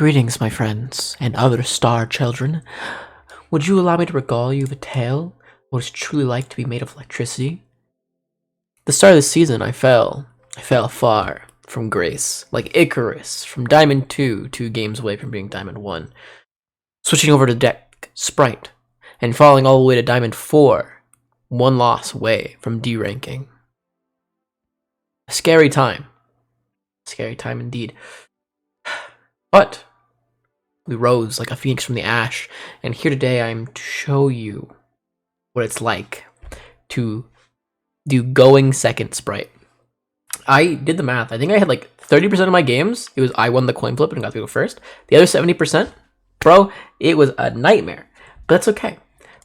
Greetings, my friends, and other star children. Would you allow me to regale you with a tale of what it's truly like to be made of electricity? The start of the season, I fell. I fell far from grace, like Icarus, from Diamond 2, 2 games away from being Diamond 1, switching over to deck Spright, and falling all the way to Diamond 4, 1 loss away from D-ranking. A scary time. Scary time indeed. But we rose like a phoenix from the ash, and here today I am to show you what it's like to do going second Spright. I did the math. I think I had like 30% of my games, it was I won the coin flip and got to go first. The other 70%, bro, it was a nightmare. But that's okay.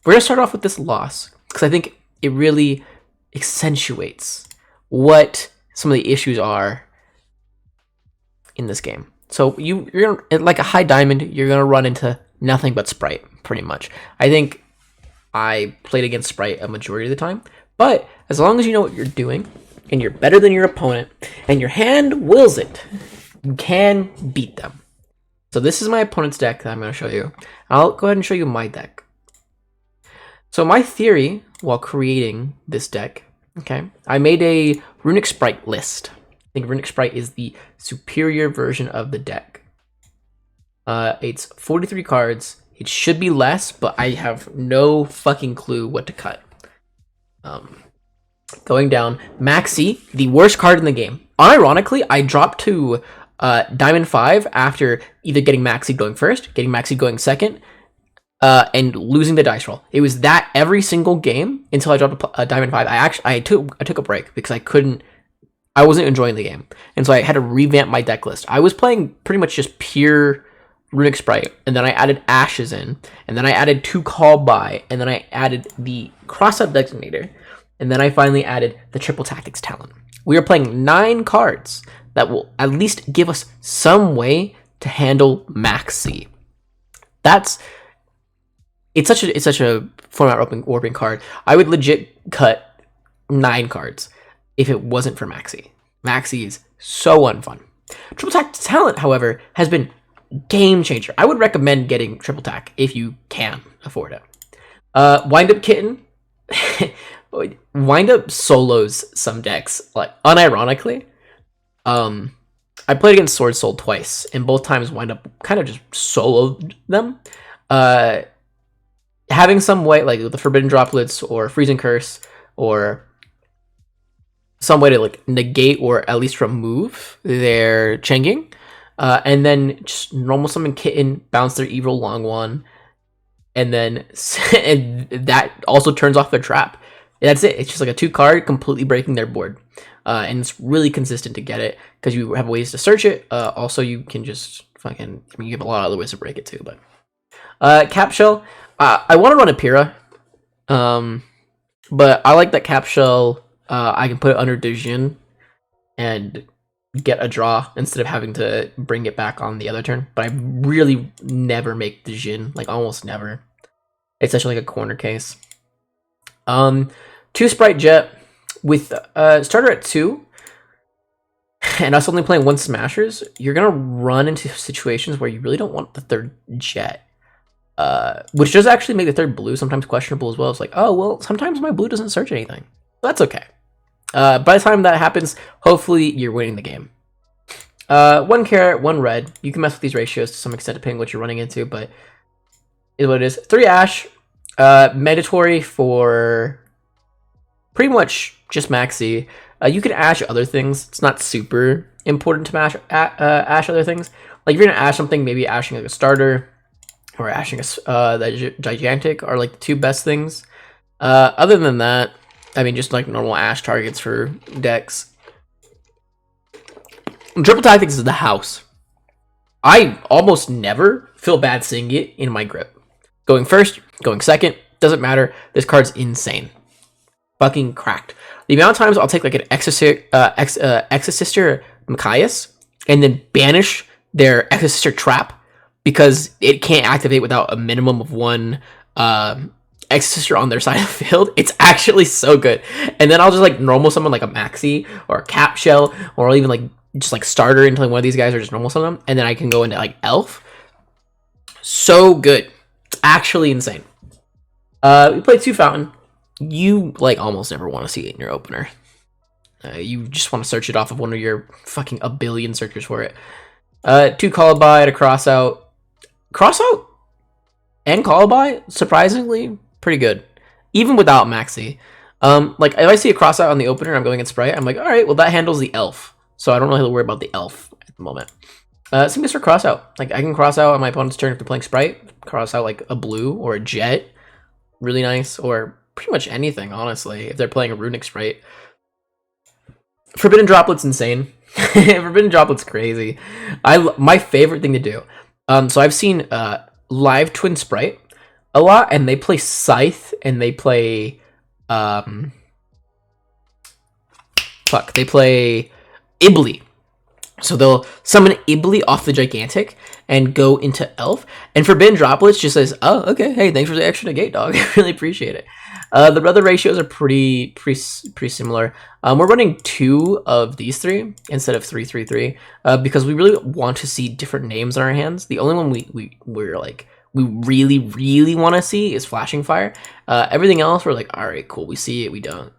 We're going to start off with this loss, because I think it really accentuates what some of the issues are in this game. So you're gonna, like a high diamond, you're gonna run into nothing but Spright, pretty much. I think I played against Spright a majority of the time, but as long as you know what you're doing and you're better than your opponent and your hand wills it, you can beat them. So this is my opponent's deck that I'm gonna show you. I'll go ahead and show you my deck. So my theory while creating this deck, okay, I made a Runic Spright list. I think Runic Spright is the superior version of the deck. It's 43 cards. It should be less, but I have no fucking clue what to cut. Going down, Maxi, the worst card in the game. Unironically, I dropped to Diamond 5 after either getting Maxi going first, getting Maxi going second, and losing the dice roll. It was that every single game until I dropped a Diamond 5. I took a break because I wasn't enjoying the game, and so I had to revamp my deck list. I was playing pretty much just pure Runic Spright, and then I added Ashes in, and then I added 2 Call By, and then I added the Cross-Up Designator, and then I finally added the Triple Tactics talent. We are playing 9 cards that will at least give us some way to handle Maxi. It's such a format warping card. I would legit cut 9 cards if it wasn't for Maxi. Maxi is so unfun. Triple Tack talent, however, has been game changer. I would recommend getting Triple Tack if you can afford it. Wind Up Kitten. Wind Up solos some decks, like unironically. I played against Sword Soul twice, and both times Wind Up kind of just soloed them. Having some way, like the Forbidden Droplets or Freezing Curse, or some way to like negate or at least remove their Changing, and then just normal summon Kitten, bounce their Evil Long One, and then and that also turns off their trap. That's it. It's just like a 2 card completely breaking their board, and it's really consistent to get it because you have ways to search it. Also, you can just fucking, I mean, you have a lot of other ways to break it too. But Cap Shell, I want to run a Pyrrha, but I like that Cap Shell. I can put it under Dejin and get a draw instead of having to bring it back on the other turn. But I really never make Dejin, like almost never. It's actually like a corner case. 2 Spright Jet with starter at 2 and us only playing 1 Smashers. You're gonna run into situations where you really don't want the 3rd Jet. Which does actually make the 3rd blue sometimes questionable as well. It's like, oh well, sometimes my blue doesn't search anything. That's okay. By the time that happens, hopefully you're winning the game. 1 carrot, 1 red. You can mess with these ratios to some extent depending on what you're running into, but is what it is. 3 ash, mandatory for pretty much just Maxi. You can ash other things. It's not super important to ash other things. Like if you're gonna ash something, maybe ashing like a starter or ashing the gigantic are like the 2 best things. Other than that, I mean, just like normal ash targets for decks. Triple Tactics is the house. I almost never feel bad seeing it in my grip. Going first, going second, doesn't matter. This card's insane. Fucking cracked. The amount of times I'll take like an Exorcister Machias and then banish their Exorcister Trap because it can't activate without a minimum of 1 Exorcister on their side of the field. It's actually so good. And then I'll just like normal summon like a Maxi or a Cap Shell, or even like just like starter into like one of these guys, or just normal summon them, and then I can go into like Elf So good. It's actually insane. We played 2 Fountain. You, like, almost never want to see it in your opener. You just want to search it off of one of your fucking a billion searchers for it. 2 Colubi to cross out. Cross out and Colubi, surprisingly, pretty good. Even without Maxi. Like, if I see a cross out on the opener, I'm going in Spright, I'm like, alright, well, that handles the elf. So I don't really have to worry about the elf at the moment. Same goes for cross out. Like, I can cross out on my opponent's turn if they're playing Spright. Cross out, like, a blue or a jet. Really nice. Or pretty much anything, honestly, if they're playing a runic Spright. Forbidden Droplet's insane. Forbidden Droplet's crazy. My favorite thing to do. So I've seen live Twin Spright a lot, and they play Scythe, and they play they play Ibly. So they'll summon Ibly off the Gigantic and go into Elf. And Forbidden Droplets just says, oh, okay, hey, thanks for the extra negate, dog. I really appreciate it. The other ratios are pretty similar. We're running 2 of these 3 instead of 3-3-3 because we really want to see different names in our hands. The only one we really want to see is Flashing Fire. Everything else we're like, all right, cool, we see it, we don't.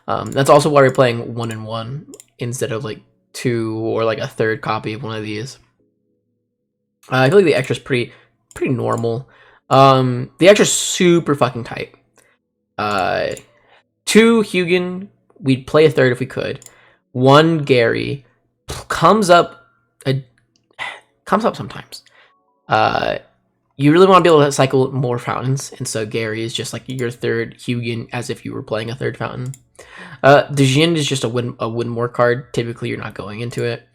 That's also why we're playing 1-1 instead of like 2 or like a third copy of one of these. I feel like the extra's pretty normal. The extra's super fucking tight. 2 Hugin, we'd play a third if we could. 1 Gary comes up sometimes. You really want to be able to cycle more fountains, and so Gary is just like your third Hugin, as if you were playing a third fountain. The Jin is just a win more card. Typically, you're not going into it.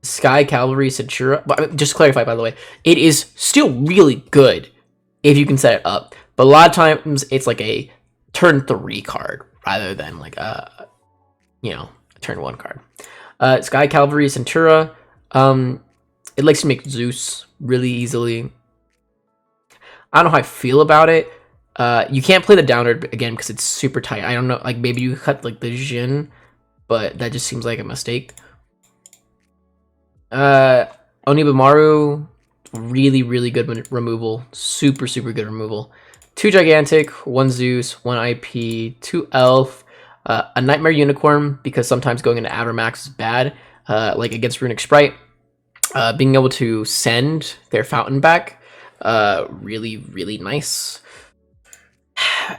Sky Cavalry Centura. Just to clarify, by the way, it is still really good if you can set it up. But a lot of times, it's like a turn 3 card rather than like a turn 1 card. Sky Cavalry Centura. It likes to make Zeus really easily. I don't know how I feel about it. You can't play the downward again because it's super tight. I don't know, like maybe you cut like the Jin, but that just seems like a mistake. Onibamaru, really good removal. Super good removal. 2 Gigantic, 1 Zeus, 1 IP, 2 Elf, a Nightmare Unicorn, because sometimes going into Avermax is bad, like against Runic Spright. Being able to send their fountain back, really nice.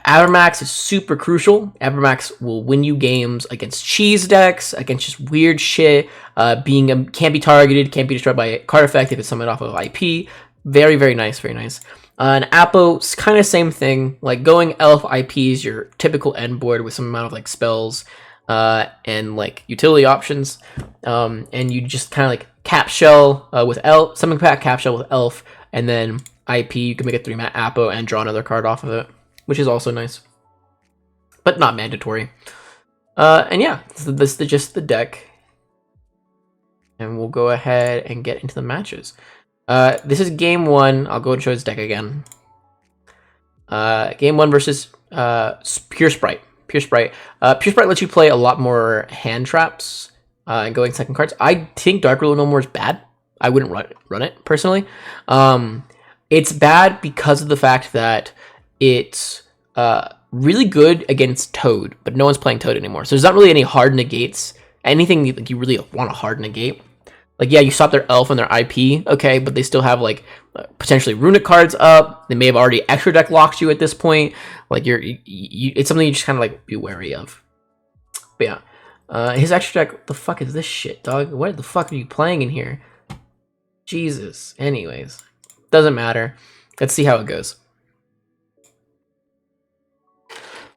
Avermax is super crucial. Avermax will win you games against cheese decks, against just weird shit. Can't be targeted, can't be destroyed by a card effect if it's summoned off of IP. Very nice. And Apo's kind of same thing. Like going Elf IP is your typical end board with some amount of like spells and like utility options. And you just kind of like Cap Shell with Elf, summon pack Cap Shell with Elf, and then IP. You can make a 3-mana Apo and draw another card off of it, which is also nice, but not mandatory. And yeah, this is just the deck. And we'll go ahead and get into the matches. This is game 1. I'll go and show his deck again. Game 1 versus Pure Spright. Pure Spright lets you play a lot more hand traps and going second cards. I think Dark Ruler No More is bad. I wouldn't run it personally. It's bad because of the fact that it's really good against Toad, but no one's playing Toad anymore. So there's not really any hard negates. Anything like you really want a hard negate. Like, yeah, you stop their Elf and their IP, okay, but they still have, like, potentially Runic cards up. They may have already extra deck locked you at this point. Like, it's something you just kind of, like, be wary of. But, yeah. His extra deck, what the fuck is this shit, dog? What the fuck are you playing in here? Jesus. Anyways. Doesn't matter. Let's see how it goes.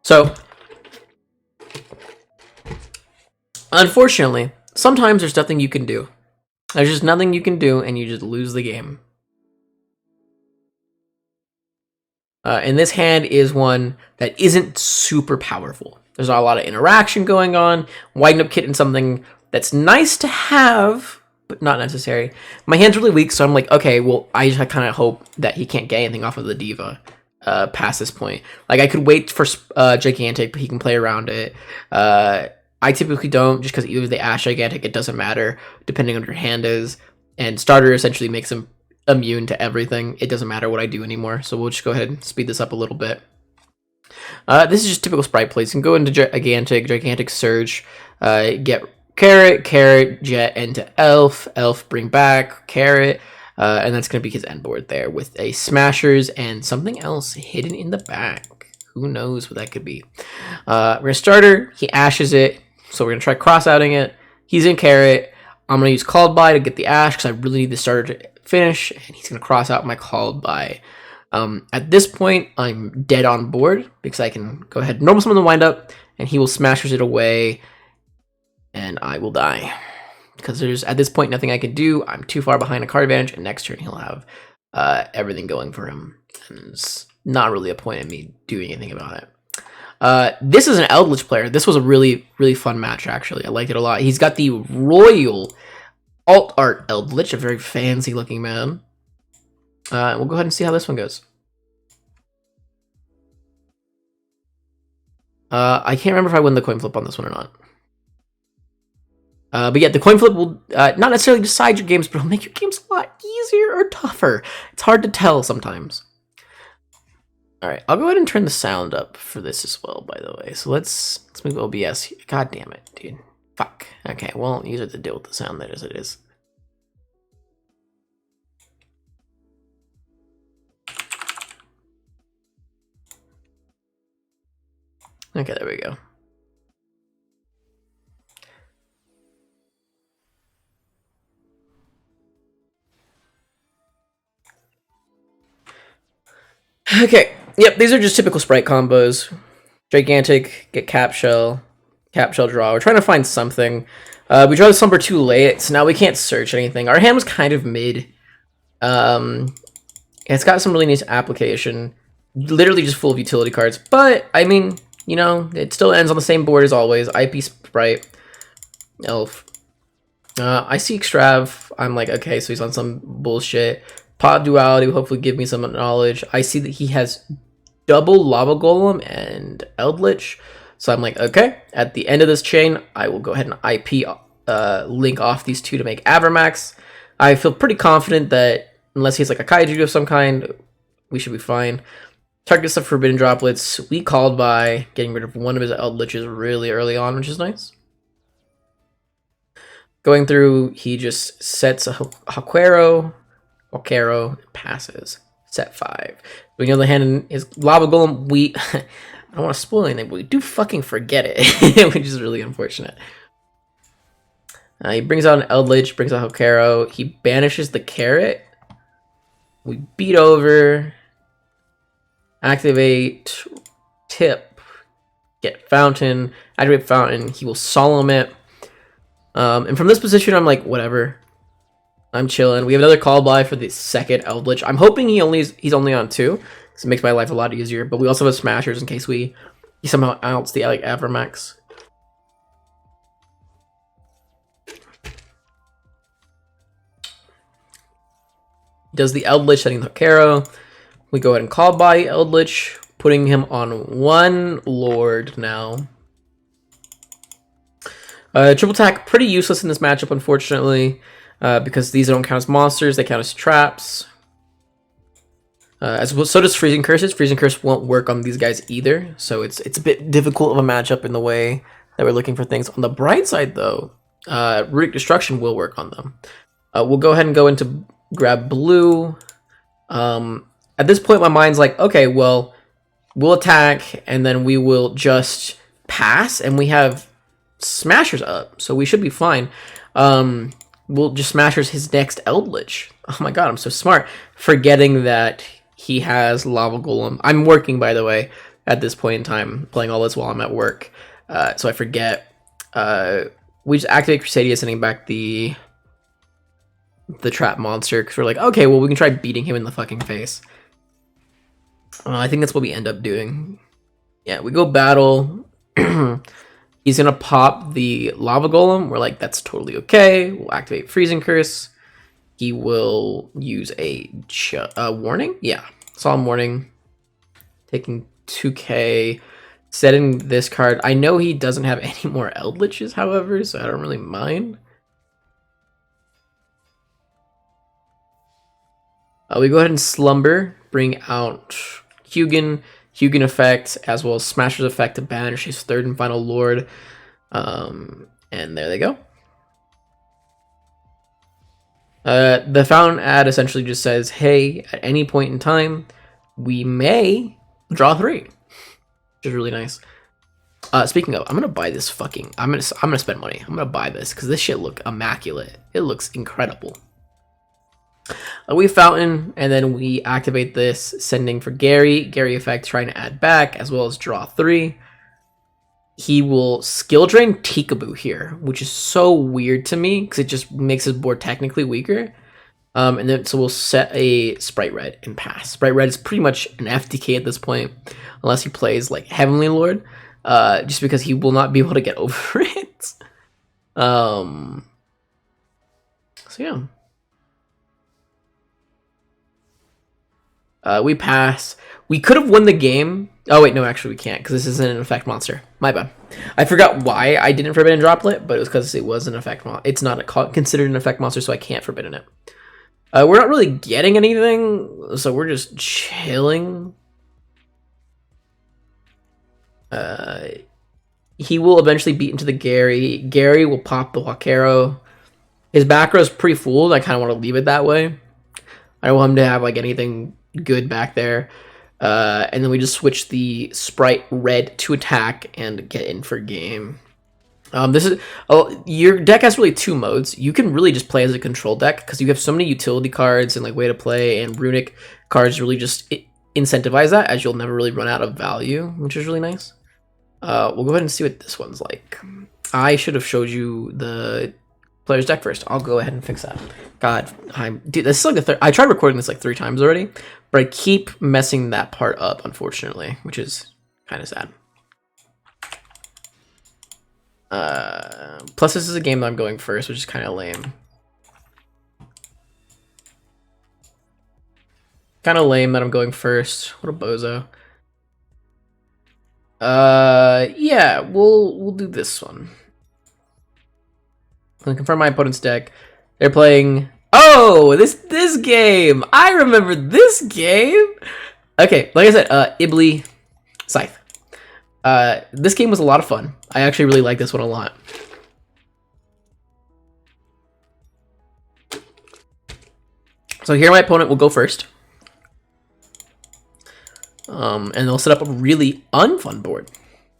So, unfortunately, sometimes there's nothing you can do. There's just nothing you can do, and you just lose the game. And this hand is one that isn't super powerful. There's not a lot of interaction going on. Widen Up Kit and something that's nice to have, but not necessary. My hand's really weak, so I'm like, okay, well, I just kind of hope that he can't get anything off of the Diva past this point. Like, I could wait for Gigantic, but he can play around it. I typically don't, just because either they Ash Gigantic, it doesn't matter, depending on what your hand is. And Starter essentially makes him immune to everything. It doesn't matter what I do anymore. So we'll just go ahead and speed this up a little bit. This is just typical Spright plays. You can go into Gigantic Surge, get Carrot, Jet into Elf, bring back Carrot, and that's going to be his end board there with a Smashers and something else hidden in the back. Who knows what that could be? We're going to Starter, he Ashes it, so we're going to try cross-outing it. He's in Carrot. I'm going to use Called By to get the Ash because I really need the Starter to finish, and he's going to cross out my Called By. At this point, I'm dead on board because I can go ahead and normal summon the wind up, and he will Smashers it away, and I will die. Because there's, at this point, nothing I can do. I'm too far behind a card advantage, and next turn he'll have everything going for him. And there's not really a point in me doing anything about it. This is an Eldritch player. This was a really, really fun match, actually. I liked it a lot. He's got the Royal Alt Art Eldritch, a very fancy-looking man. We'll go ahead and see how this one goes. I can't remember if I win the coin flip on this one or not. But yeah, the coin flip will not necessarily decide your games, but it'll make your games a lot easier or tougher. It's hard to tell sometimes. Alright, I'll go ahead and turn the sound up for this as well, by the way. So let's move OBS here. God damn it, dude. Fuck. Okay, well, use it to deal with the sound that as it is. Okay, there we go. Okay, yep, these are just typical Spright combos. Gigantic, get Cap Shell draw. We're trying to find something. We draw the Slumber too late, so now we can't search anything. Our hand was kind of mid. It's got some really nice application. Literally just full of utility cards. But, I mean, you know, it still ends on the same board as always. IP Spright. Elf. I see Extrav. I'm like, okay, so he's on some bullshit. Pod Duality will hopefully give me some knowledge. I see that he has double Lava Golem and Eldritch. So I'm like, okay, at the end of this chain, I will go ahead and IP link off these two to make Avermax. I feel pretty confident that unless he's like a Kaiju of some kind, we should be fine. Target stuff Forbidden Droplets. We Called By getting rid of one of his Eldritches really early on, which is nice. Going through, he just sets a Haquero, passes. Set 5. We on the other hand, his Lava Golem, we... I don't want to spoil anything, but we do fucking forget it, which is really unfortunate. He brings out an Eldritch, brings out Haquero. He banishes the Carrot. We beat over. Activate. Tip. Get Fountain. Activate Fountain. He will Solemn it. And from this position, I'm like, whatever. I'm chilling. We have another Call By for the second Eldritch. I'm hoping he's only on 2, because it makes my life a lot easier. But we also have Smashers in case he somehow outs the like Avermax. Does the Eldritch, setting the Haquero. We go ahead and Call By Eldritch, putting him on 1 Lord now. Triple attack, pretty useless in this matchup, unfortunately, because these don't count as monsters, they count as traps. So does Freezing Curses. Freezing Curse won't work on these guys either, so it's a bit difficult of a matchup in the way that we're looking for things. On the bright side, though, Runic Destruction will work on them. We'll go ahead and go into grab blue. At this point, my mind's like, okay, well, we'll attack, and then we will just pass, and we have Smashers up, so we should be fine. We'll just Smashers his next Eldritch. Oh my god, I'm so smart. Forgetting that he has Lava Golem. I'm working, by the way, at this point in time, playing all this while I'm at work. So I forget. We just activate Crusadia, sending back the trap monster, because we're like, okay, well, we can try beating him in the fucking face. I think that's what we end up doing. Yeah, we go battle. He's gonna pop the Lava Golem. We're like, that's totally okay. We'll activate Freezing Curse. He will use a warning. Yeah, Solemn Warning. Taking 2k. Setting this card. I know he doesn't have any more Eldritches, however, so I don't really mind. We go ahead and Slumber, bring out Hugin effect, as well as Smasher's effect to banish his third and final Lord. And there they go. The Fountain ad essentially just says, hey, at any point in time, we may draw 3. Which is really nice. Speaking of, I'm gonna buy this fucking. I'm gonna spend money. I'm gonna buy this because this shit look immaculate. It looks incredible. We Fountain, and then we activate this, sending for Gary. Gary effect, trying to add back, as well as draw 3. He will skill drain Tikaboo here, which is so weird to me because it just makes his board technically weaker. And then so we'll set a Spright Red and pass. Spright Red is pretty much an FTK at this point, unless he plays like Heavenly Lord, just because he will not be able to get over it. So yeah. We pass. We could have won the game. Oh wait, no, actually we can't because this isn't an effect monster. My bad. I forgot why I didn't Forbidden Droplet, but it was because it was an effect monster. It's not considered an effect monster, so I can't Forbidden it. We're not really getting anything, so we're just chilling. He will eventually beat into the Gary. Gary will pop the Wakero. His back row is pretty full. I kind of want to leave it that way. I don't want him to have like anything good back there. And then we just switch the Spright Red to attack and get in for game. This is your deck has really 2 modes. You can really just play as a control deck because you have so many utility cards and like way to play, and runic cards really just incentivize that, as you'll never really run out of value, which is really nice. We'll go ahead and see what this one's like. I should have showed you the player's deck first. I'll go ahead and fix that. God, dude, this is like the third. I tried recording this like 3 times already, but I keep messing that part up, unfortunately, which is kind of sad. Plus, this is a game that I'm going first, which is kind of lame. Kind of lame that I'm going first. What a bozo. Yeah, we'll do this one. I'm gonna confirm my opponent's deck. They're playing. Oh, this game. I remember this game. Okay, like I said, Ibli Scythe. This game was a lot of fun. I actually really like this one a lot. So here my opponent will go first. And they'll set up a really unfun board.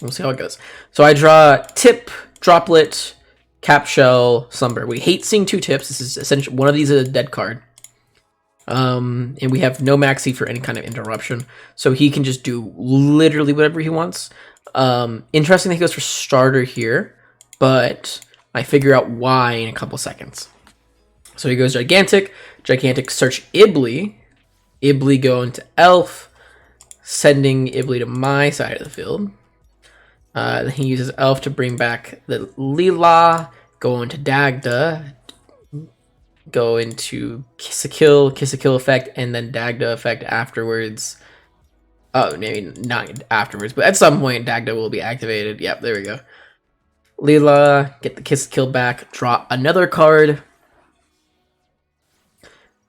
We'll see how it goes. So I draw Tip, Droplet, Cap Shell, Slumber. We hate seeing 2 tips. This is essentially one of these is a dead card. And we have no maxi for any kind of interruption. So he can just do literally whatever he wants. Interesting that he goes for starter here, but I figure out why in a couple seconds. So he goes Gigantic search Ibli. Ibli go into Elf, sending Ibli to my side of the field. Then he uses Elf to bring back the Leela, go into Dagda, go into Kiss a Kill effect, and then Dagda effect afterwards. Oh, maybe not afterwards, but at some point Dagda will be activated. Yep, there we go. Leela, get the Kiss a Kill back, draw another card,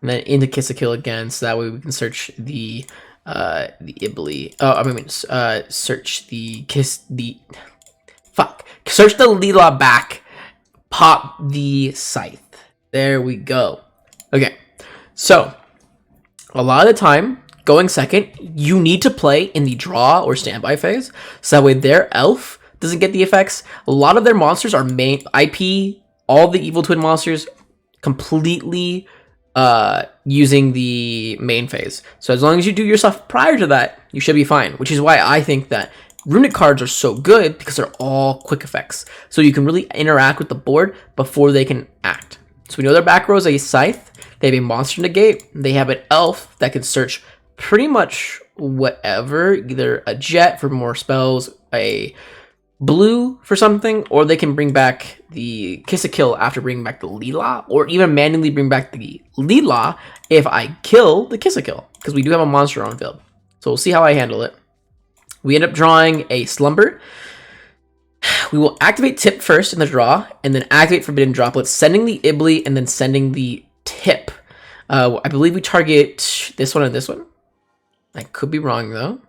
and then into Kiss a Kill again, so that way we can search the Ibli. Oh, I mean, search the search the Leela back, pop the Scythe. There we go. Okay, so a lot of the time, going second, you need to play in the draw or standby phase, so that way their Elf doesn't get the effects. A lot of their monsters are main IP. All the Evil Twin monsters completely using the main phase. So as long as you do your stuff prior to that, you should be fine, which is why I think that runic cards are so good, because they're all quick effects. So you can really interact with the board before they can act. So we know their back row is a Scythe, they have a Monster Negate, they have an Elf that can search pretty much whatever, either a Jet for more spells, a blue for something, or they can bring back the Kiss a Kill after bringing back the Leela, or even manually bring back the Leela if I kill the Kiss a Kill, because we do have a monster on field. So we'll see how I handle it. We end up drawing a Slumber. We will activate Tip first in the draw, and then activate Forbidden Droplet, sending the Ibli and then sending the Tip. I believe we target this one and this one. I could be wrong though.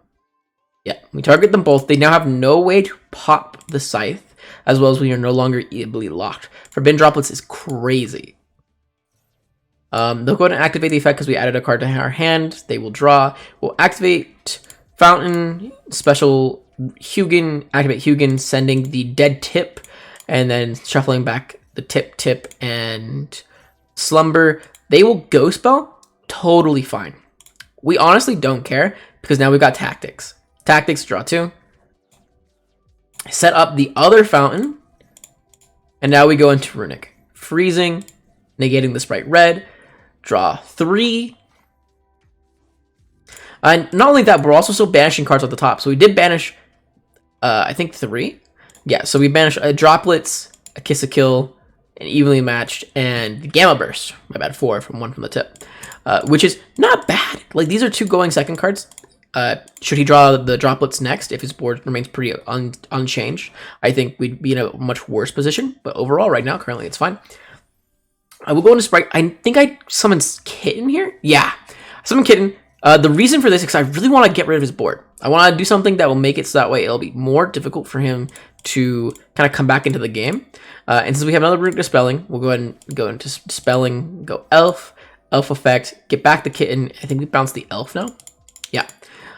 Yeah, we target them both. They now have no way to pop the scythe, as well as we are no longer easily locked. Forbidden Droplets is crazy. They'll go ahead and activate the effect because we added a card to our hand. They will draw. We'll activate Fountain, special Hugin, activate Hugin, sending the dead tip, and then shuffling back the tip, and Slumber. They will Ghost Spell, totally fine. We honestly don't care because now we've got Tactics. Tactics, draw 2. Set up the other Fountain, and now we go into Runic. Freezing, negating the Spright red. Draw 3. And not only that, we're also still banishing cards at the top. So we did banish, I think 3. Yeah, so we banished Droplets, a Kiss a Kill, an Evenly Matched, and Gamma Burst. My bad, 4 from 1 from the tip. Which is not bad. Like, these are 2 going second cards. Should he draw the Droplets next, if his board remains pretty unchanged, I think we'd be in a much worse position. But overall, right now, currently, it's fine. I will go into Spright. I think I summoned Kitten here. Yeah, summon Kitten. The reason for this is because I really want to get rid of his board. I want to do something that will make it so that way it'll be more difficult for him to kind of come back into the game. And since we have another Runic Dispelling, we'll go ahead and go into Dispelling, go Elf effect, get back the Kitten. I think we bounce the Elf now. Yeah.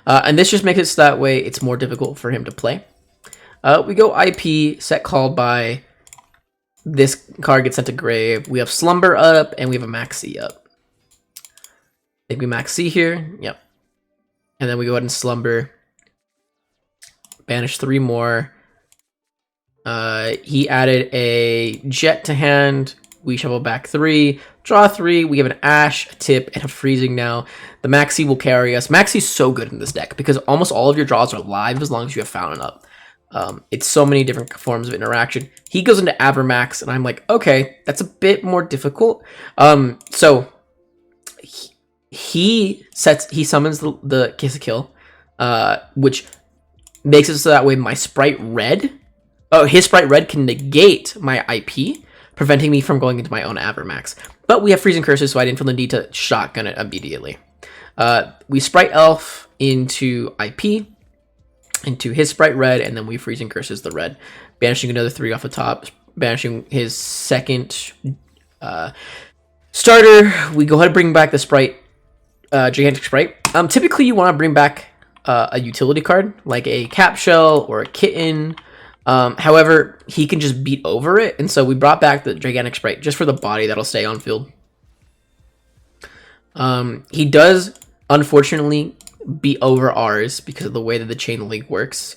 And this just makes it so that way it's more difficult for him to play. We go IP, set called by... This card gets sent to grave. We have Slumber up, and we have a Max C up. I think we Max C here. Yep. And then we go ahead and Slumber. Banish 3 more. He added a Jet to hand. We shuffle back 3. Draw 3. We have an Ash, a Tip, and a Freezing now. The Max C will carry us. Max C is so good in this deck because almost all of your draws are live as long as you have Fountain up. It's so many different forms of interaction. He goes into Avermax, and I'm like, okay, that's a bit more difficult. So he summons the Kiss a Kill, which makes it so that way my Spright red, his Spright red can negate my IP, preventing me from going into my own Avermax. But we have Freezing Curses, so I didn't feel the need to shotgun it immediately. We Spright Elf into IP, into his Spright red, and then we Freezing Curses the red, banishing another 3 off the top, banishing his second starter. We go ahead and bring back the Spright, Gigantic Spright. Typically you want to bring back a utility card like a Cap Shell or a Kitten. However, he can just beat over it, and so we brought back the Gigantic Spright just for the body that'll stay on field. He does unfortunately beat over ours because of the way that the chain link works.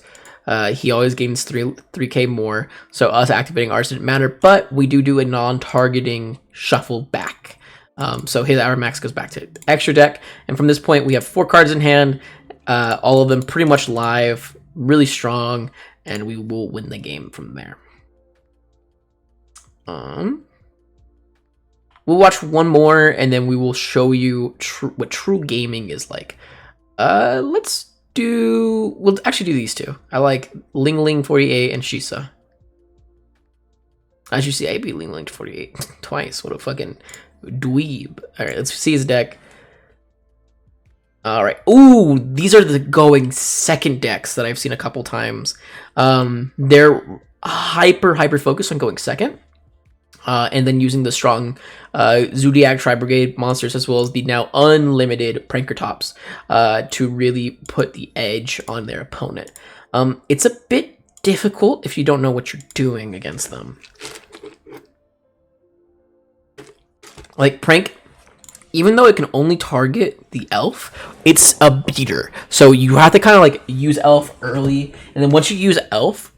He always gains 3k more, so us activating ours didn't matter, but we do a non-targeting shuffle back. So his Hour Max goes back to extra deck, and from this point we have 4 cards in hand, all of them pretty much live, really strong, and we will win the game from there. We'll watch one more, and then we will show you what true gaming is like. We'll actually do these 2. I like Ling Ling 48 and Shisa. As you see, I beat Ling Ling 48 twice. What a fucking dweeb. Alright, let's see his deck. Alright. Ooh, these are the going second decks that I've seen a couple times. They're hyper focused on going second. And then using the strong Zodiac Tri-Brigade monsters as well as the now unlimited Prankertops to really put the edge on their opponent. It's a bit difficult if you don't know what you're doing against them. Like Prank, even though it can only target the elf, it's a beater. So you have to kind of like use elf early, and then once you use elf,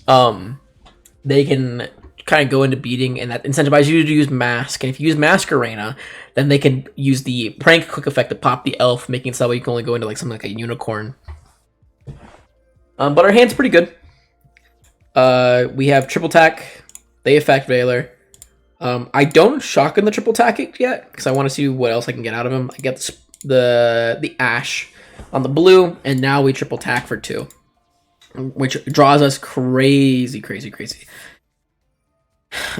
they can kind of go into beating, and that incentivizes you to use Mask. And if you use Mask Arena, then they can use the Prank quick effect to pop the elf, making it so that way you can only go into like something like a unicorn. But our hand's pretty good. We have triple tack. They affect Valor. I don't shotgun the triple tack it yet because I want to see what else I can get out of him. I get the Ash on the blue, and now we triple tack for 2, which draws us crazy.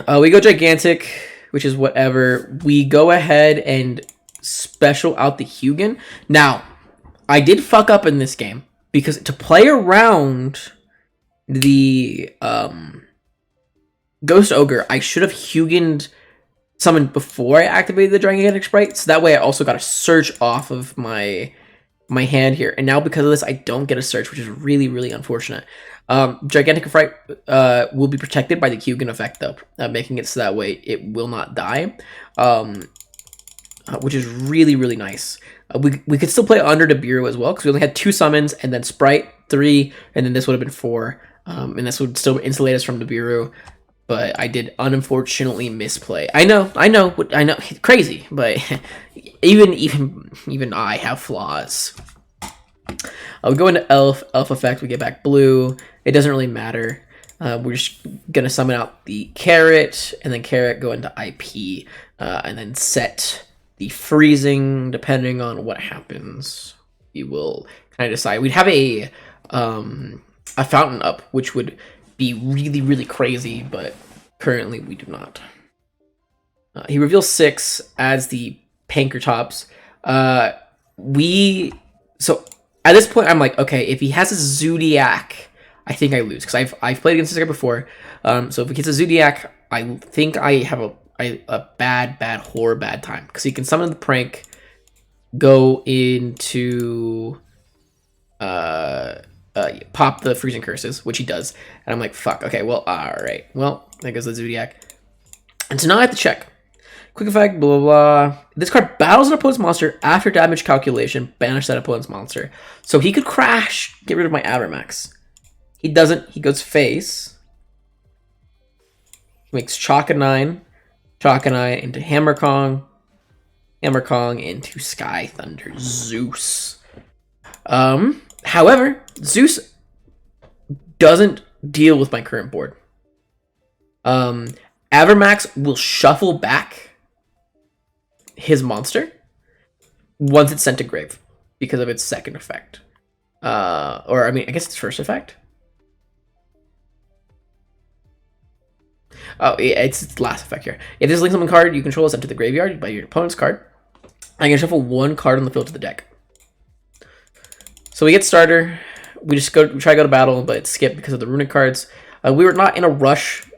We go Gigantic, which is whatever. We go ahead and special out the Hugin. Now, I did fuck up in this game because to play around the Ghost Ogre, I should have Hugined summoned before I activated the Gigantic Spright, so that way I also got a search off of my hand here. And now because of this, I don't get a search, which is really, really unfortunate. Gigantic Fright will be protected by the Hugin effect, though, making it so that way it will not die, which is really, really nice. We could still play under the Bureau as well, because we only had 2 summons, and then Spright 3, and then this would have been 4, and this would still insulate us from the Bureau. But I did unfortunately misplay. I know, crazy, but even I have flaws. We go into Elf effect, we get back blue. It doesn't really matter. We're just gonna summon out the Carrot, and then Carrot go into IP, and then set the freezing depending on what happens. We will kind of decide. We'd have a fountain up, which would be really, really crazy, but currently we do not. He reveals 6, adds the Pankratops. So at this point, I'm like, okay, if he has a Zodiac, I think I lose, because I've played against this guy before. So if he gets a Zodiac, I think I have a bad time, because he can summon the prank, go into pop the freezing curses, which he does, and I'm like, fuck, okay, well, alright, well, there goes the Zodiac. And so now I have to check. Quick effect, blah, blah, blah. This card battles an opponent's monster after damage calculation, banish that opponent's monster. So he could crash, get rid of my Avermax. He doesn't, he goes face. He makes Chalk-a-9 into Hammer Kong into Sky Thunder Zeus. However, Zeus doesn't deal with my current board. Avermax will shuffle back his monster once it's sent to grave because of its second effect. Or, I mean, I guess its first effect. Oh, yeah, it's its last effect here. If this link summon card you control is sent to the graveyard by your opponent's card, I can shuffle 1 card on the field to the deck. So we get starter. We try to go to battle, but it's skipped because of the runic cards. We were not in a rush.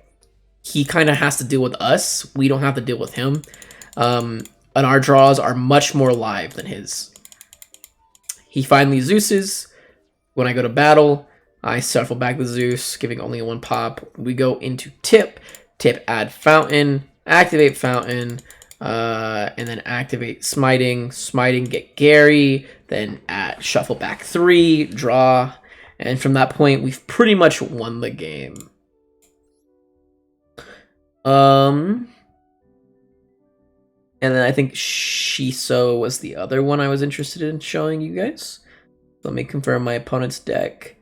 He kind of has to deal with us. We don't have to deal with him. And our draws are much more live than his. He finally Zeus's. When I go to battle, I shuffle back the Zeus, giving only 1 pop. We go into tip. Tip, add fountain. Activate fountain. And then activate smiting. Smiting, get Gary. Then shuffle back 3, draw. And from that point, we've pretty much won the game. And then I think Shiso was the other one I was interested in showing you guys. Let me confirm my opponent's deck.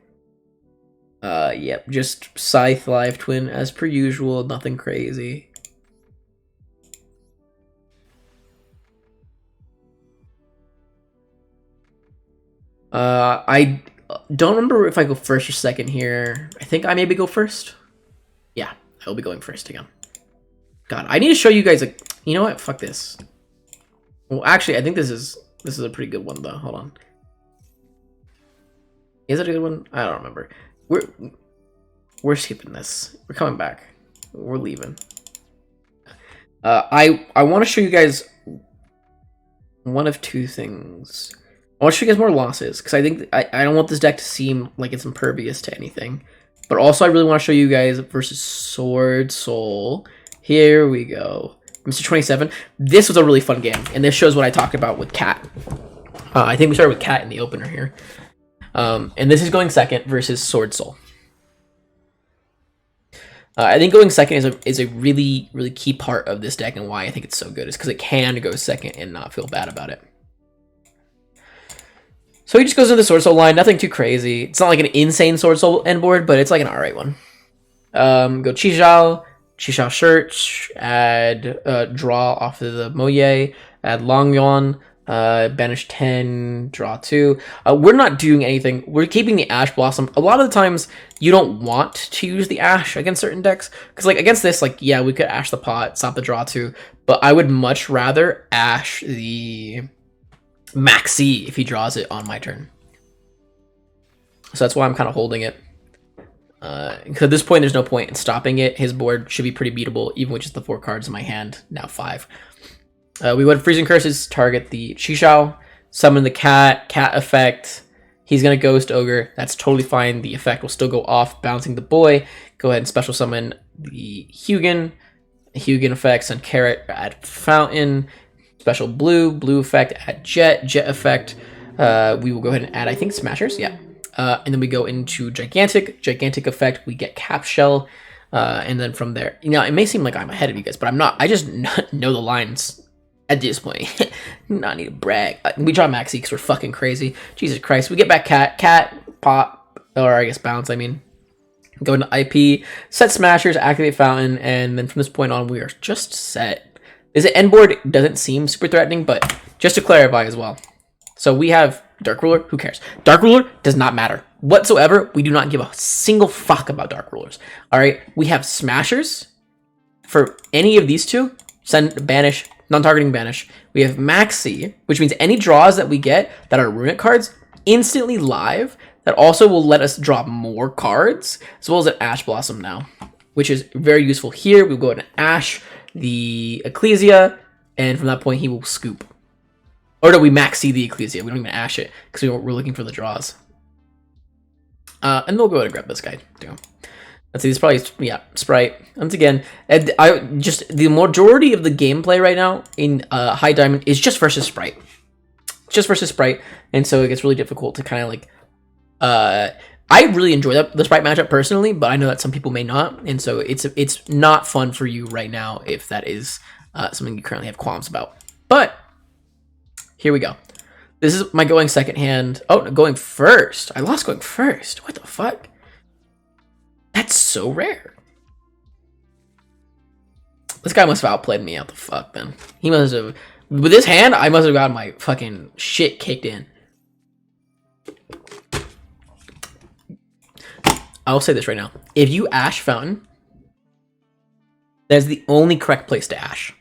Yep, just Scythe Live Twin as per usual, nothing crazy. I don't remember if I go first or second here. I think I maybe go first. Yeah, I will be going first again. God, I need to show you guys a... You know what? Fuck this. Well, actually, I think this is a pretty good one, though. Hold on. Is it a good one? I don't remember. We're skipping this. We're coming back. We're leaving. I want to show you guys one of 2 things. I want to show you guys more losses, because I think I don't want this deck to seem like it's impervious to anything. But also, I really want to show you guys versus Sword Soul. Here we go. Mr. 27. This was a really fun game, and this shows what I talked about with Cat. I think we started with Cat in the opener here. And this is going second versus Sword Soul. I think going second is a really, really key part of this deck, and why I think it's so good is because it can go second and not feel bad about it. So he just goes into the Sword Soul line, nothing too crazy. It's not like an insane Sword Soul end board, but it's like an alright one. Go Chizhao Church, add draw off of the Moye, add Longyon, Banish 10, draw 2. We're not doing anything. We're keeping the Ash Blossom. A lot of the times, you don't want to use the Ash against certain decks. Because, like, against this, like, yeah, we could Ash the pot, stop the draw 2. But I would much rather Ash the Maxi if he draws it on my turn. So that's why I'm kind of holding it. Because at this point, there's no point in stopping it. His board should be pretty beatable, even with just the 4 cards in my hand. Now 5. We went Freezing Curses, target the Chixiao, summon the cat effect. He's going to Ghost Ogre. That's totally fine. The effect will still go off, bouncing the boy. Go ahead and special summon the Hugin. Hugin effects on Carrot, add Fountain. Special blue effect, add Jet effect. We will go ahead and add, I think, Smashers. Yeah. And then we go into Gigantic effect. We get Cap Shell. And then from there, you know, it may seem like I'm ahead of you guys, but I'm not. I just know the lines at this point. Not need to brag. We draw Maxi because we're fucking crazy. Jesus Christ. We get back Cat, Pop, or I guess Bounce, I mean. Go into IP, set Smashers, activate Fountain, and then from this point on, we are just set. This end board doesn't seem super threatening, but just to clarify as well. So we have Dark Ruler, who cares? Dark Ruler does not matter whatsoever. We do not give a single fuck about Dark Rulers. All right, we have Smashers for any of these two. Send, banish, non-targeting banish. We have Maxi, which means any draws that we get that are runic cards instantly live. That also will let us draw more cards, as well as an Ash Blossom now, which is very useful here. We'll go ahead and Ash the Ecclesia, and from that point he will scoop. Or no, we Maxi the Ecclesia. We don't even Ash it because we're looking for the draws. And we'll go ahead and grab this guy too. Let's see, this probably, yeah, Spright. Once again, the majority of the gameplay right now in High Diamond is just versus Spright. Just versus Spright, and so it gets really difficult to kind of like, I really enjoy the Spright matchup personally, but I know that some people may not, and so it's not fun for you right now if that is something you currently have qualms about. But here we go. This is my going second hand. Oh, no, going first. I lost going first. What the fuck? That's so rare. This guy must have outplayed me. Out the fuck, then. He must have. With this hand, I must have gotten my fucking shit kicked in. I'll say this right now. If you Ash Fountain, that's the only correct place to Ash.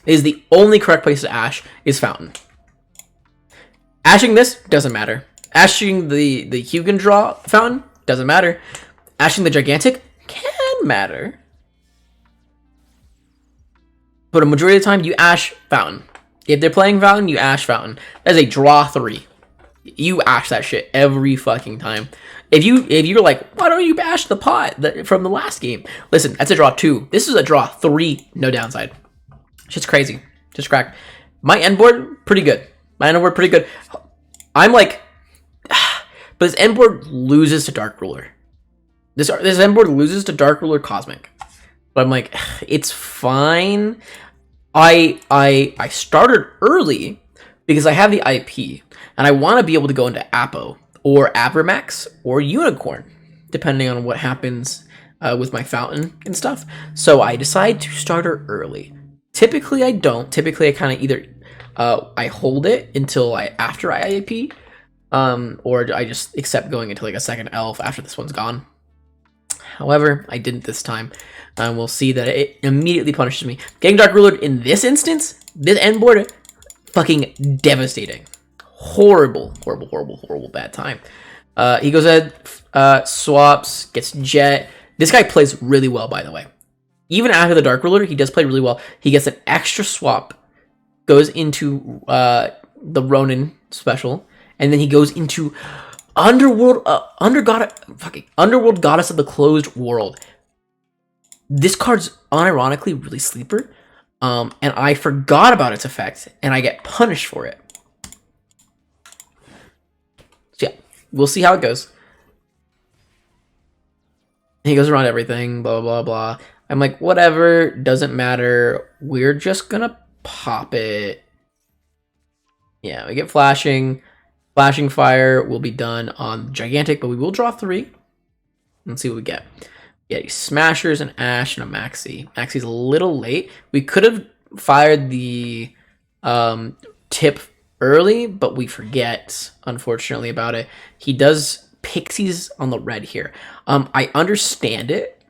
It is the only correct place to Ash is Fountain. Ashing this doesn't matter. Ashing the Hugin draw Fountain doesn't matter. Ashing the Gigantic can matter. But a majority of the time, you Ash Fountain. If they're playing Fountain, you Ash Fountain. That's a draw 3. You Ash that shit every fucking time. If you're like, why don't you Ash the pot from the last game? Listen, that's a draw 2. This is a draw 3, no downside. Shit's crazy. Just crack. My end board, pretty good. My end board, pretty good. I'm like, but this end board loses to Dark Ruler. This end board loses to Dark Ruler Cosmic. But I'm like, it's fine. I started early because I have the IP, and I want to be able to go into Apo or Abramax or Unicorn, depending on what happens with my Fountain and stuff. So I decide to start her early. Typically, I don't. Typically, I kind of either I hold it until after IAP, or I just accept going into like a second elf after this one's gone. However, I didn't this time. We'll see that it immediately punishes me. Getting Dark Ruler in this instance, this end board, fucking devastating. Horrible bad time. He goes ahead, swaps, gets Jet. This guy plays really well, by the way. Even after the Dark Ruler, he does play really well. He gets an extra swap, goes into the Ronin special, and then he goes into Underworld Goddess of the Closed World. This card's unironically really sleeper, and I forgot about its effect, and I get punished for it. So yeah, we'll see how it goes. He goes around everything, blah, blah, blah. I'm like, whatever, doesn't matter. We're just gonna pop it. Yeah, we get flashing. Flashing Fire will be done on Gigantic, but we will draw 3. Let's see what we get. Yeah, Smashers, an Ash, and a Maxi. Maxi's a little late. We could have fired the tip early, but we forget, unfortunately, about it. He does pixies on the red here. I understand it.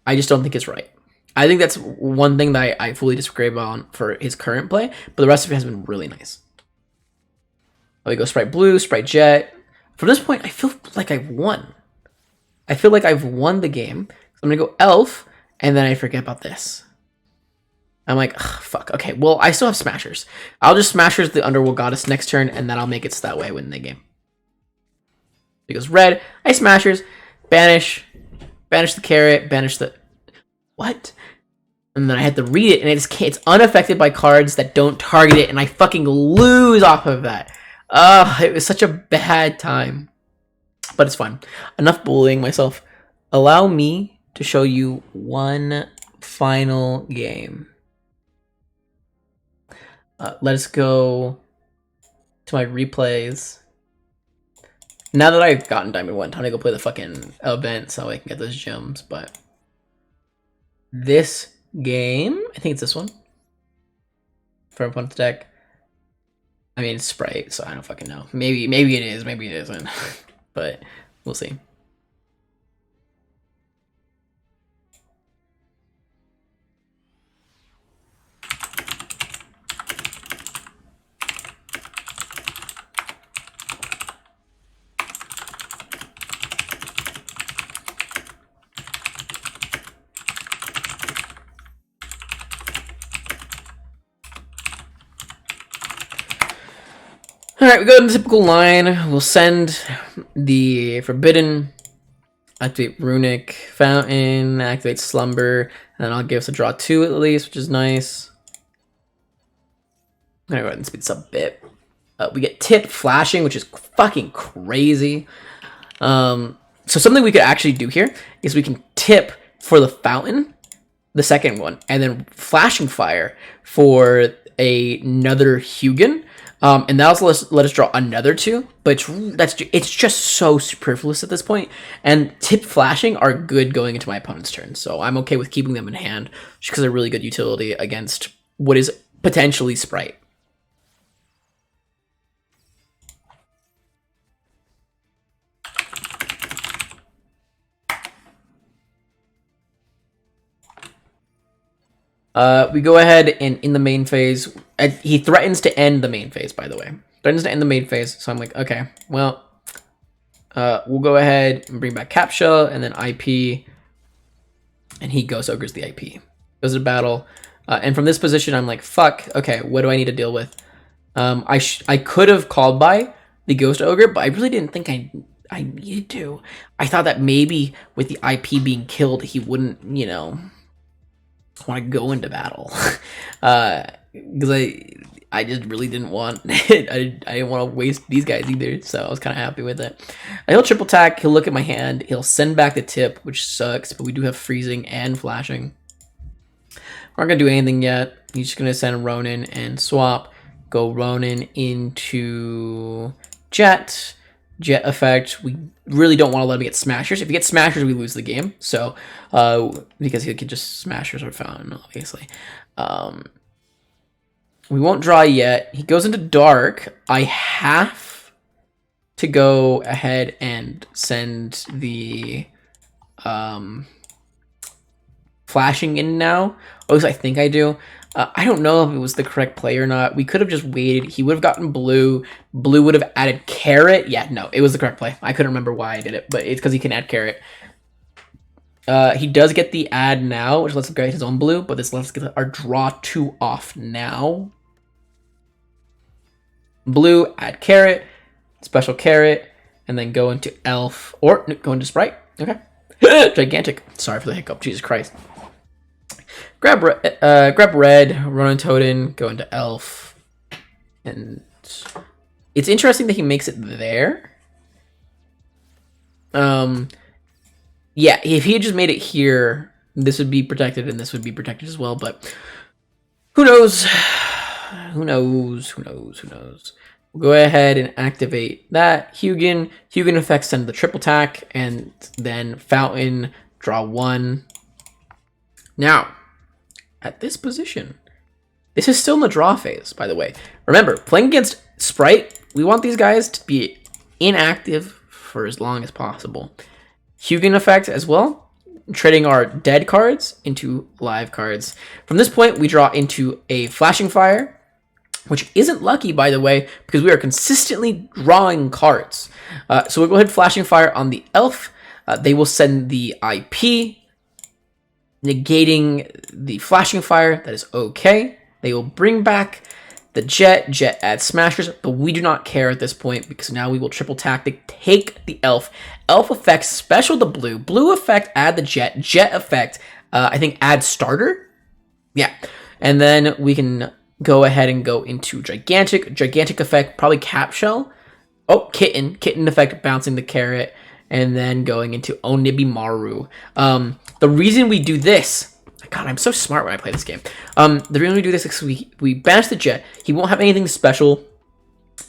I just don't think it's right. I think that's one thing that I fully disagree on for his current play, but the rest of it has been really nice. Oh, we go Spright Blue, Spright Jet. From this point, I feel like I've won. I feel like I've won the game. So I'm going to go Elf, and then I forget about this. I'm like, ugh, fuck. Okay, well, I still have Smashers. I'll just Smashers the Underworld Goddess next turn, and then I'll make it so that way I win the game. He goes red. I Smashers. Banish. Banish the carrot. Banish the... What? And then I had to read it, and it's unaffected by cards that don't target it, and I fucking lose off of that. It was such a bad time. But it's fine. Enough bullying myself. Allow me to show you one final game. Let us go to my replays. Now that I've gotten Diamond 1, time to go play the fucking event so I can get those gems. But this game, I think it's this one. For opponent's deck. I mean, it's Spright, so I don't fucking know. Maybe it is, maybe it isn't. But we'll see. Alright, we go to the typical line. We'll send the Forbidden, activate Runic Fountain, activate Slumber, and then I'll give us a draw 2 at least, which is nice. I'm gonna go ahead and speed this up a bit. We get Tip Flashing, which is fucking crazy. So something we could actually do here is we can tip for the Fountain, the second one, and then Flashing Fire for another Hugin. And that'll let us draw another 2, but it's just so superfluous at this point. And Tip Flashing are good going into my opponent's turn, so I'm okay with keeping them in hand just because they're really good utility against what is potentially Spright. We go ahead and in the main phase, he threatens to end the main phase, by the way. Threatens to end the main phase, so I'm like, okay, well, we'll go ahead and bring back Capsha, and then IP, and he Ghost Ogres the IP. Goes to battle, and from this position, I'm like, fuck, okay, what do I need to deal with? I could have called by the Ghost Ogre, but I really didn't think I needed to. I thought that maybe with the IP being killed, he wouldn't, you know, want to go into battle. Because I just really didn't want it. I didn't want to waste these guys either, so I was kind of happy with it. He'll triple attack, he'll look at my hand, he'll send back the Tip, which sucks, but we do have Freezing and Flashing. We're not going to do anything yet. He's just going to send Ronin and swap. Go Ronin into Jet. Jet effect. We really don't want to let him get Smashers. If he gets Smashers, we lose the game. So, because he could just Smashers or Fountain, obviously. We won't draw yet. He goes into Dark. I have to go ahead and send the Flashing in now. At least I think I do. I don't know if it was the correct play or not. We could have just waited. He would have gotten Blue. Blue would have added Carrot. Yeah, no, it was the correct play. I couldn't remember why I did it, but it's because he can add Carrot. He does get the add now, which lets him get his own Blue, but this lets us get our draw 2 off now. Blue, add Carrot, special Carrot, and then go into Elf, or go into Spright. Okay. Gigantic. Sorry for the hiccup. Jesus Christ. Grab red, Ronin Totem, go into Elf, and it's interesting that he makes it there. Yeah, if he had just made it here, this would be protected and this would be protected as well, but who knows? Who knows? Who knows? Who knows? We'll go ahead and activate that. Hugin effects send the triple attack, and then Fountain, draw 1. Now, at this position, this is still in the draw phase, by the way. Remember, playing against Spright, we want these guys to be inactive for as long as possible. Hugin effect as well, trading our dead cards into live cards. From this point, we draw into a Flashing Fire, which isn't lucky, by the way, because we are consistently drawing cards. So we'll go ahead Flashing Fire on the Elf. They will send the IP, negating the Flashing Fire. That is okay. They will bring back the Jet. Jet adds Smashers, but we do not care at this point because now we will triple tactic, take the Elf. Elf effect, special the blue. Blue effect, add the Jet. Jet effect, I think add Starter. Yeah. And then we can go ahead and go into Gigantic. Gigantic effect, probably Cap Shell. Oh, Kitten. Kitten effect, bouncing the carrot. And then going into Onibimaru. The reason we do this... God, I'm so smart when I play this game. The reason we do this is we banish the Jet. He won't have anything special.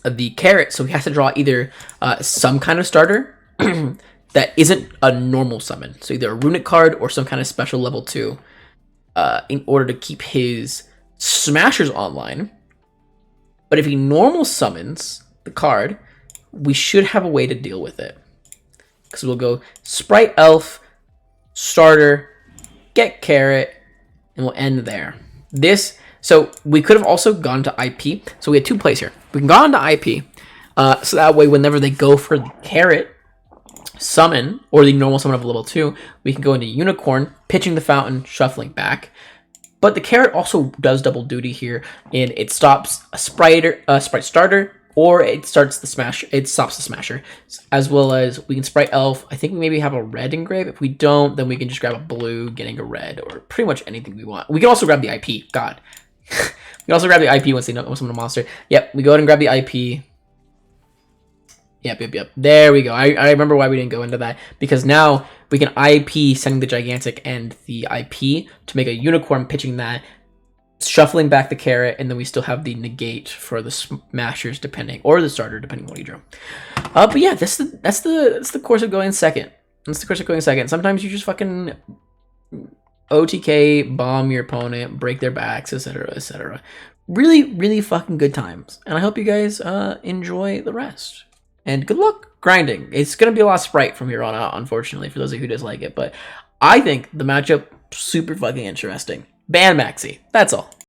The carrot, so he has to draw either some kind of starter that isn't a normal summon. So either a runic card or some kind of special level 2 in order to keep his Smashers online. But if he normal summons the card, we should have a way to deal with it. Because we'll go Spright Elf, Starter, get carrot, and we'll end there. So we could have also gone to IP. So we had 2 plays here. We can go on to IP. So that way, whenever they go for the carrot summon, or the normal summon of level 2, we can go into Unicorn, pitching the fountain, shuffling back. But the carrot also does double duty here, and it stops a Sprite Starter, or it starts the smash. It stops the Smasher, as well as we can Spright Elf. I think we maybe have a red engrave. If we don't, then we can just grab a blue, getting a red, or pretty much anything we want. We can also grab the IP. God, we can also grab the IP once they know summon a monster. Yep, we go ahead and grab the IP. Yep. There we go. I remember why we didn't go into that, because now we can IP sending the Gigantic and the IP to make a Unicorn, pitching that, shuffling back the carrot, and then we still have the negate for the Smashers, depending, or the Starter, depending on what you draw. But yeah, that's the course of going second. That's the course of going second. Sometimes you just fucking OTK, bomb your opponent, break their backs, etc., etc. Really, really fucking good times. And I hope you guys enjoy the rest. And good luck grinding. It's going to be a lot of Spright from here on out, unfortunately, for those of you who dislike it. But I think the matchup, super fucking interesting. Ban Maxi. That's all.